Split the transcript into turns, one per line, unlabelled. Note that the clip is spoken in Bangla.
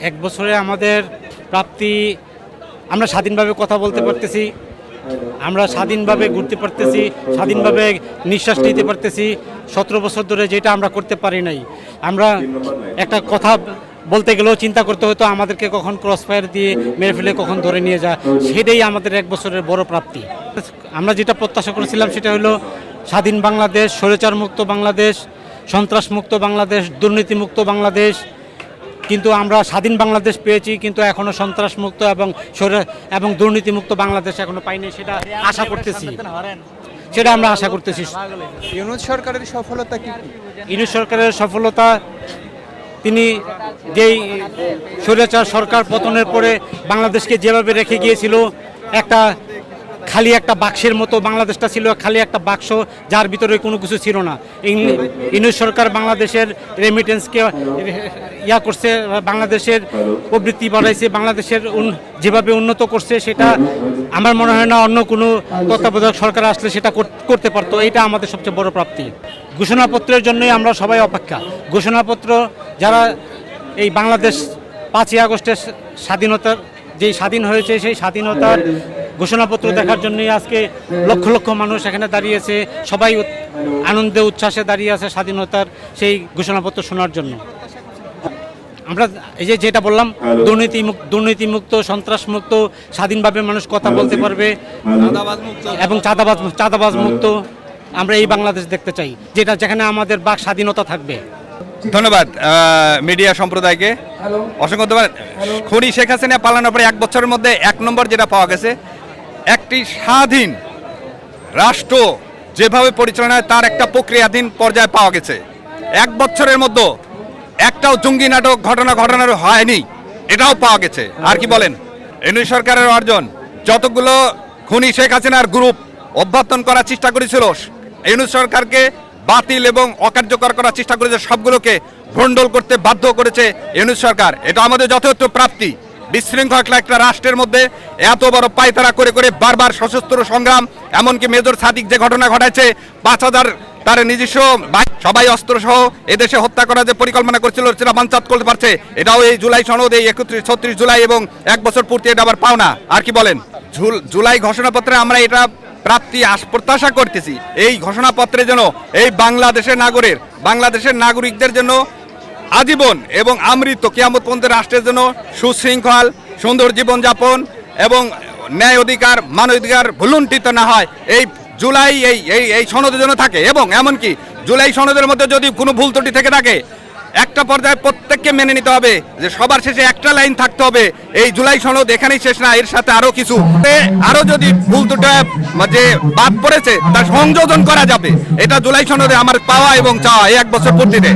এক বছরে আমাদের প্রাপ্তি, আমরা স্বাধীনভাবে কথা বলতে পারতেছি, আমরা স্বাধীনভাবে ঘুরতে পারতেছি, স্বাধীনভাবে নিঃশ্বাস নিতে পারতেছি। 17 বছর ধরে যেটা আমরা করতে পারি নাই, আমরা একটা কথা বলতে গেলেও চিন্তা করতে হতো আমাদেরকে কখন ক্রস ফায়ার দিয়ে মেরে ফেলে কখন ধরে নিয়ে যায়। সেটাই আমাদের এক বছরের বড় প্রাপ্তি। আমরা যেটা প্রত্যাশা করেছিলাম সেটা হলো স্বাধীন বাংলাদেশ, স্বৈরাচার মুক্ত বাংলাদেশ, সন্ত্রাস মুক্ত বাংলাদেশ, দুর্নীতিমুক্ত বাংলাদেশ। কিন্তু আমরা স্বাধীন বাংলাদেশ পেয়েছি, কিন্তু এখনও সন্ত্রাস মুক্ত এবং দুর্নীতিমুক্ত বাংলাদেশ এখনো পাইনি। সেটা আশা করতেছি, সেটা আমরা আশা করতেছি।
ইউনূস সরকারের সফলতা কি?
ইউনূস সরকারের সফলতা, তিনি যেই স্বৈরাচার সরকার পতনের পরে বাংলাদেশকে যেভাবে রেখে গিয়েছিল, একটা খালি একটা বাক্সের মতো বাংলাদেশটা ছিল, খালি একটা বাক্স যার ভিতরে কোনো কিছু ছিল না। ইউনূস সরকার বাংলাদেশের রেমিটেন্সকে করছে, বাংলাদেশের প্রবৃত্তি বাড়াইছে, বাংলাদেশের যেভাবে উন্নত করছে, সেটা আমার মনে হয় না অন্য কোনো তত্ত্বাবধায়ক সরকার আসলে সেটা করতে পারতো। এটা আমাদের সবচেয়ে বড় প্রাপ্তি। ঘোষণাপত্রের জন্যই আমরা সবাই অপেক্ষা। ঘোষণাপত্র যারা এই বাংলাদেশ 5ই আগস্টের স্বাধীনতার যেই স্বাধীন হয়েছে, সেই স্বাধীনতার ঘোষণাপত্র দেখার জন্যই আজকে লক্ষ লক্ষ মানুষ এখানে দাঁড়িয়েছে। সবাই আনন্দে উচ্ছ্বাসে দাঁড়িয়ে আছে স্বাধীনতার সেই ঘোষণাপত্র শোনার জন্য। আমরা এই যেটা বললাম, দুর্নীতিমুক্ত, সন্ত্রাসমুক্ত, স্বাধীনভাবে মানুষ কথা বলতে পারবে এবং চাঁদাবাজ মুক্ত আমরা এই বাংলাদেশ দেখতে চাই, যেখানে আমাদের বাক স্বাধীনতা থাকবে।
ধন্যবাদ মিডিয়া সম্প্রদায়কে, অসংখ্য ধন্যবাদ। খুনি শেখ হাসিনা পালানোর পরে 1 বছরের মধ্যে 1 নম্বর যেটা পাওয়া গেছে, একটি স্বাধীন রাষ্ট্র যেভাবে পরিচালনা হয় তার একটা প্রক্রিয়াধীন পর্যায়ে পাওয়া গেছে। 1 বছরের মধ্যে একটাও জঙ্গি নাটক ঘটনার হয়নি, এটাও পাওয়া গেছে। আর কি বলেন? ইউনূস সরকারের অর্জন, যতগুলো খুনি শেখ হাসিনার গ্রুপ অভ্যর্থন করার চেষ্টা করেছিল, ইউনূস সরকারকে বাতিল এবং অকার্যকর করার চেষ্টা করেছে, সবগুলোকে ভণ্ডুল করতে বাধ্য করেছে ইউনূস সরকার। এটা আমাদের যথাযথ প্রাপ্তি। বিশৃঙ্খল একটা রাষ্ট্রের মধ্যে এত বড় পায়তারা করে করে বারবার সশস্ত্র সংগ্রাম, এমনকি মেজর সাদিক যে ঘটনা ঘটাচ্ছে, 5000 তার নিজস্ব সবাই অস্ত্র সহ এদেশে হত্যা করার যে পরিকল্পনা করছিল সেটা বানচাত করতে পারছে। এটাও এই জুলাই সনদ, এই 36 জুলাই এবং 1 বছর পূর্তি, এটা আবার পাওনা। আর কি বলেন? জুলাই ঘোষণাপত্রে আমরা এটা প্রাপ্তি প্রত্যাশা করতেছি। এই ঘোষণাপত্রে যেন এই বাংলাদেশের নাগরিকদের জন্য আজীবন এবং আমৃত কিয়ামত পর্যন্ত রাষ্ট্রের জন্য সুশৃঙ্খল সুন্দর জীবনযাপন এবং ন্যায় অধিকার মানবাধিকার ভুলুণ্ঠিত না হয়, এই জুলাই এই সনদের জন্য থাকে। এবং এমনকি জুলাই সনদের মধ্যে যদি কোনো ভুল ত্রুটি থেকে থাকে, একটা পর্যায়ে প্রত্যেককে মেনে নিতে হবে যে সবার শেষে একটা লাইন থাকতে হবে, এই জুলাই সনদ এখানেই শেষ না, এর সাথে আরো কিছু, আরো যদি ভুল ত্রুটি যে বাদ পড়েছে তা সংযোজন করা যাবে। এটা জুলাই সনদে আমার পাওয়া এবং চাওয়া এই 1 বছর পূর্তিতে।